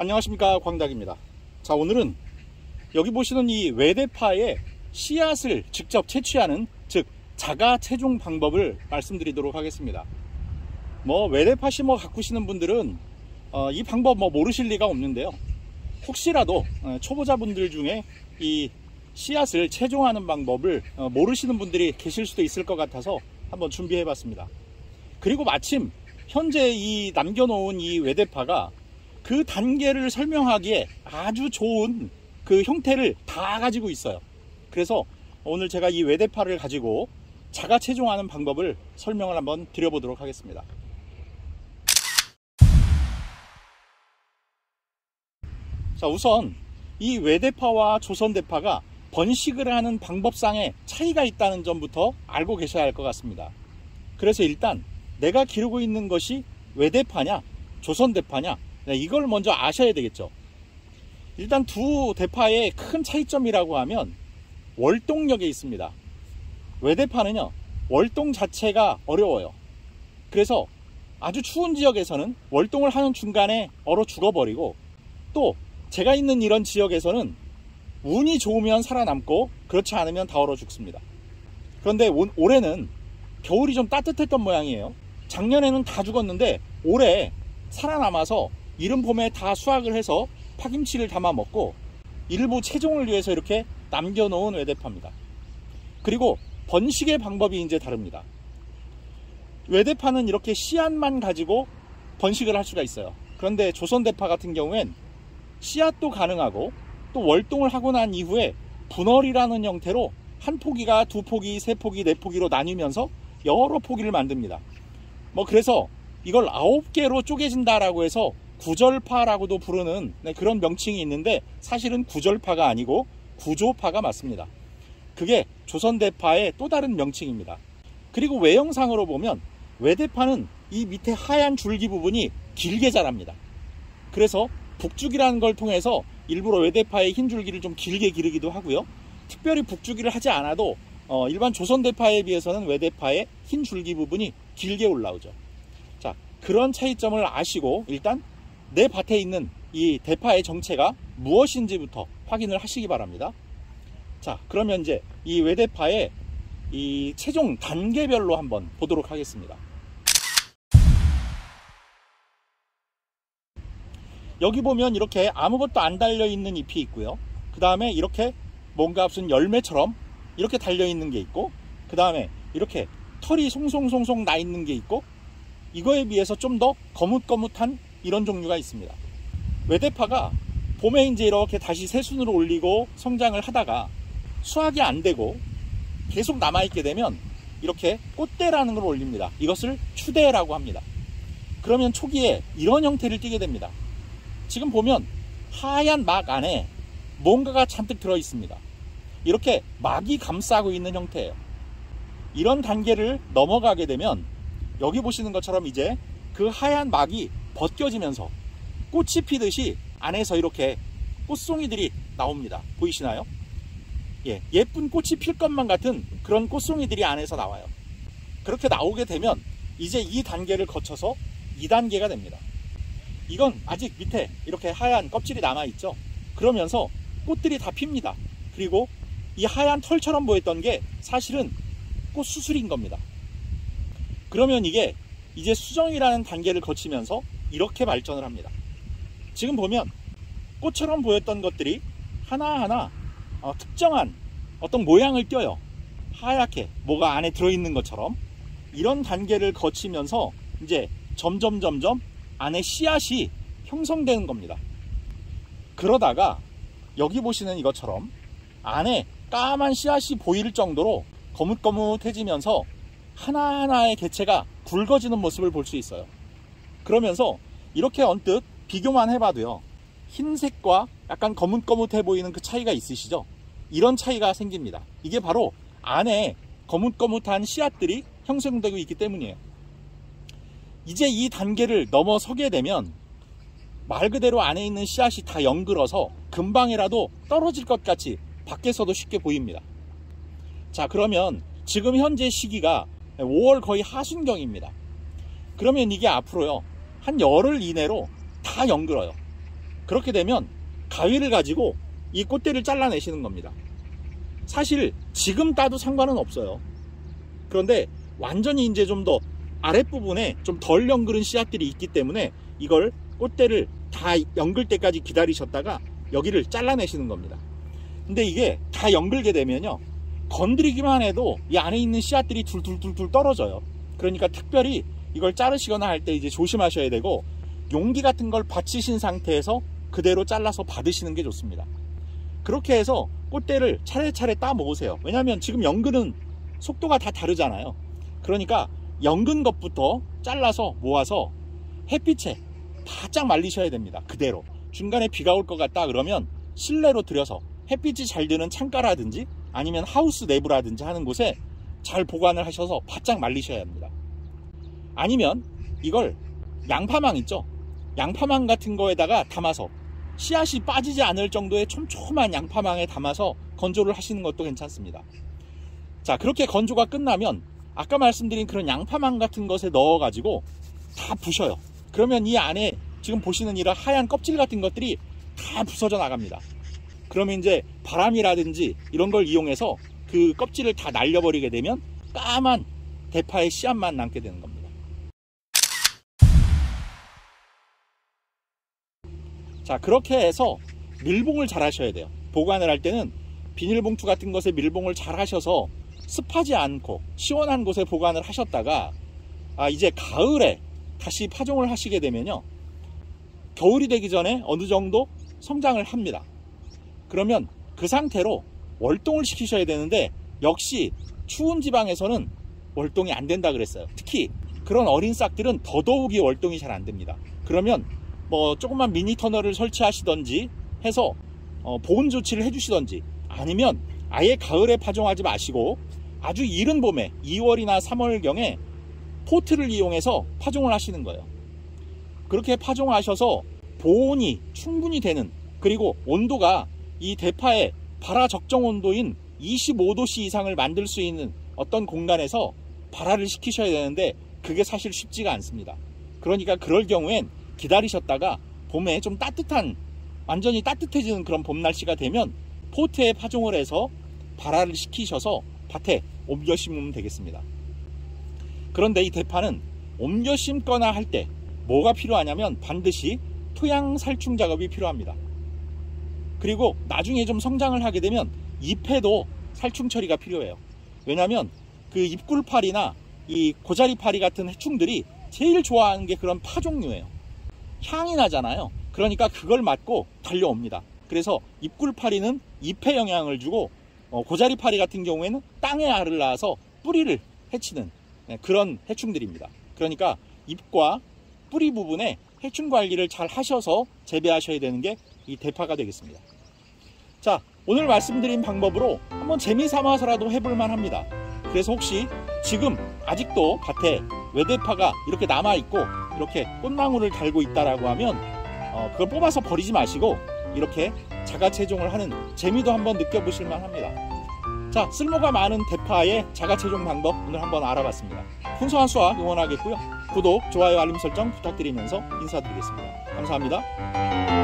안녕하십니까, 광닭입니다. 자, 오늘은 여기 보시는 이 외대파의 씨앗을 직접 채취하는, 즉 자가 채종 방법을 말씀드리도록 하겠습니다. 외대파 심어 가꾸시는 분들은 이 방법 모르실 리가 없는데요. 혹시라도 초보자분들 중에 이 씨앗을 채종하는 방법을 모르시는 분들이 계실 수도 있을 것 같아서 한번 준비해 봤습니다. 그리고 마침 현재 이 남겨놓은 이 외대파가 그 단계를 설명하기에 아주 좋은 그 형태를 다 가지고 있어요. 그래서 오늘 제가 이 외대파를 가지고 자가 채종하는 방법을 설명을 한번 드려보도록 하겠습니다. 자, 우선 이 외대파와 조선대파가 번식을 하는 방법상의 차이가 있다는 점부터 알고 계셔야 할 것 같습니다. 그래서 일단 내가 기르고 있는 것이 외대파냐 조선대파냐, 이걸 먼저 아셔야 되겠죠. 일단 두 대파의 큰 차이점이라고 하면 월동력에 있습니다. 외대파는요, 월동 자체가 어려워요. 그래서 아주 추운 지역에서는 월동을 하는 중간에 얼어 죽어버리고, 또 제가 있는 이런 지역에서는 운이 좋으면 살아남고 그렇지 않으면 다 얼어 죽습니다. 그런데 올해는 겨울이 좀 따뜻했던 모양이에요. 작년에는 다 죽었는데 올해 살아남아서 이른 봄에 다 수확을 해서 파김치를 담아 먹고 일부 채종을 위해서 이렇게 남겨놓은 외대파입니다. 그리고 번식의 방법이 이제 다릅니다. 외대파는 이렇게 씨앗만 가지고 번식을 할 수가 있어요. 그런데 조선대파 같은 경우엔 씨앗도 가능하고 또 월동을 하고 난 이후에 분월이라는 형태로 한 포기가 두 포기, 세 포기, 네 포기로 나뉘면서 여러 포기를 만듭니다. 그래서 이걸 9개로 쪼개진다라고 해서 구절파라고도 부르는 그런 명칭이 있는데, 사실은 구절파가 아니고 구조파가 맞습니다. 그게 조선대파의 또 다른 명칭입니다. 그리고 외형상으로 보면 외대파는 이 밑에 하얀 줄기 부분이 길게 자랍니다. 그래서 북주기라는 걸 통해서 일부러 외대파의 흰 줄기를 좀 길게 기르기도 하고요. 특별히 북주기를 하지 않아도 일반 조선대파에 비해서는 외대파의 흰 줄기 부분이 길게 올라오죠. 자, 그런 차이점을 아시고 일단 내 밭에 있는 이 대파의 정체가 무엇인지부터 확인을 하시기 바랍니다. 자, 그러면 이제 이 외대파의 이 채종 단계별로 한번 보도록 하겠습니다. 여기 보면 이렇게 아무것도 안 달려있는 잎이 있고요. 그 다음에 이렇게 뭔가 무슨 열매처럼 이렇게 달려있는 게 있고, 그 다음에 이렇게 털이 송송송송 나 있는 게 있고, 이거에 비해서 좀 더 거뭇거뭇한 이런 종류가 있습니다. 외대파가 봄에 이제 이렇게 다시 새순으로 올리고 성장을 하다가 수확이 안 되고 계속 남아있게 되면 이렇게 꽃대라는 걸 올립니다. 이것을 추대라고 합니다. 그러면 초기에 이런 형태를 띠게 됩니다. 지금 보면 하얀 막 안에 뭔가가 잔뜩 들어 있습니다. 이렇게 막이 감싸고 있는 형태예요. 이런 단계를 넘어가게 되면 여기 보시는 것처럼 이제 그 하얀 막이 벗겨지면서 꽃이 피듯이 안에서 이렇게 꽃송이들이 나옵니다. 보이시나요? 예, 예쁜 꽃이 필 것만 같은 그런 꽃송이들이 안에서 나와요. 그렇게 나오게 되면 이제 이 단계를 거쳐서 2단계가 됩니다. 이건 아직 밑에 이렇게 하얀 껍질이 남아있죠. 그러면서 꽃들이 다 핍니다. 그리고 이 하얀 털처럼 보였던 게 사실은 꽃수술인 겁니다. 그러면 이게 이제 수정이라는 단계를 거치면서 이렇게 발전을 합니다. 지금 보면 꽃처럼 보였던 것들이 하나하나 특정한 어떤 모양을 띄어요. 하얗게 뭐가 안에 들어있는 것처럼. 이런 단계를 거치면서 이제 점점 안에 씨앗이 형성되는 겁니다. 그러다가 여기 보시는 이것처럼 안에 까만 씨앗이 보일 정도로 거뭇거뭇해지면서 하나하나의 개체가 굵어지는 모습을 볼 수 있어요. 그러면서 이렇게 언뜻 비교만 해봐도요, 흰색과 약간 거뭇거뭇해 보이는 그 차이가 있으시죠? 이런 차이가 생깁니다. 이게 바로 안에 거뭇거뭇한 씨앗들이 형성되고 있기 때문이에요. 이제 이 단계를 넘어서게 되면 말 그대로 안에 있는 씨앗이 다 연글어서 금방이라도 떨어질 것 같이 밖에서도 쉽게 보입니다. 자, 그러면 지금 현재 시기가 5월 거의 하순경입니다. 그러면 이게 앞으로요, 한 열흘 이내로 다 연글어요. 그렇게 되면 가위를 가지고 이 꽃대를 잘라내시는 겁니다. 사실 지금 따도 상관은 없어요. 그런데 완전히 이제 좀 더 아랫부분에 좀 덜 연그른 씨앗들이 있기 때문에 이걸 꽃대를 다 연글 때까지 기다리셨다가 여기를 잘라내시는 겁니다. 근데 이게 다 연글게 되면요, 건드리기만 해도 이 안에 있는 씨앗들이 둘둘둘둘 떨어져요. 그러니까 특별히 이걸 자르시거나 할 때 이제 조심하셔야 되고, 용기 같은 걸 받치신 상태에서 그대로 잘라서 받으시는 게 좋습니다. 그렇게 해서 꽃대를 차례차례 따 모으세요. 왜냐하면 지금 연근은 속도가 다 다르잖아요. 그러니까 연근 것부터 잘라서 모아서 햇빛에 바짝 말리셔야 됩니다. 그대로. 중간에 비가 올 것 같다 그러면 실내로 들여서 햇빛이 잘 드는 창가라든지 아니면 하우스 내부라든지 하는 곳에 잘 보관을 하셔서 바짝 말리셔야 합니다. 아니면 이걸 양파망 있죠? 양파망 같은 거에다가 담아서 씨앗이 빠지지 않을 정도의 촘촘한 양파망에 담아서 건조를 하시는 것도 괜찮습니다. 자, 그렇게 건조가 끝나면 아까 말씀드린 그런 양파망 같은 것에 넣어 가지고 다 부셔요. 그러면 이 안에 지금 보시는 이런 하얀 껍질 같은 것들이 다 부서져 나갑니다. 그러면 이제 바람이라든지 이런 걸 이용해서 그 껍질을 다 날려버리게 되면 까만 대파의 씨앗만 남게 되는 겁니다. 자, 그렇게 해서 밀봉을 잘 하셔야 돼요. 보관을 할 때는 비닐봉투 같은 것에 밀봉을 잘 하셔서 습하지 않고 시원한 곳에 보관을 하셨다가 이제 가을에 다시 파종을 하시게 되면요, 겨울이 되기 전에 어느 정도 성장을 합니다. 그러면 그 상태로 월동을 시키셔야 되는데, 역시 추운 지방에서는 월동이 안 된다 그랬어요. 특히 그런 어린 싹들은 더더욱이 월동이 잘 안 됩니다. 그러면 뭐 조그만 미니 터널을 설치하시던지 해서 보온 조치를 해주시던지, 아니면 아예 가을에 파종하지 마시고 아주 이른 봄에 2월이나 3월경에 포트를 이용해서 파종을 하시는 거예요. 그렇게 파종하셔서 보온이 충분히 되는, 그리고 온도가 이 대파의 발화 적정 온도인 25도씨 이상을 만들 수 있는 어떤 공간에서 발화를 시키셔야 되는데, 그게 사실 쉽지가 않습니다. 그러니까 그럴 경우엔 기다리셨다가 봄에 좀 따뜻한, 완전히 따뜻해지는 그런 봄 날씨가 되면 포트에 파종을 해서 발화를 시키셔서 밭에 옮겨 심으면 되겠습니다. 그런데 이 대파는 옮겨 심거나 할 때 뭐가 필요하냐면 반드시 토양 살충 작업이 필요합니다. 그리고 나중에 좀 성장을 하게 되면 잎에도 살충 처리가 필요해요. 왜냐하면 그 잎굴파리나 이 고자리파리 같은 해충들이 제일 좋아하는 게 그런 파 종류예요. 향이 나잖아요. 그러니까 그걸 맡고 달려옵니다. 그래서 잎굴파리는 잎에 영향을 주고, 고자리파리 같은 경우에는 땅에 알을 낳아서 뿌리를 해치는 그런 해충들입니다. 그러니까 잎과 뿌리 부분에 해충 관리를 잘 하셔서 재배하셔야 되는 게 이 대파가 되겠습니다. 자, 오늘 말씀드린 방법으로 한번 재미삼아서라도 해볼만 합니다. 그래서 혹시 지금 아직도 밭에 외대파가 이렇게 남아있고 이렇게 꽃망울을 달고 있다라고 하면 그걸 뽑아서 버리지 마시고 이렇게 자가체종을 하는 재미도 한번 느껴보실만 합니다. 자, 쓸모가 많은 대파의 자가체종 방법 오늘 한번 알아봤습니다. 풍성한 수확 응원하겠고요. 구독, 좋아요, 알림 설정 부탁드리면서 인사드리겠습니다. 감사합니다.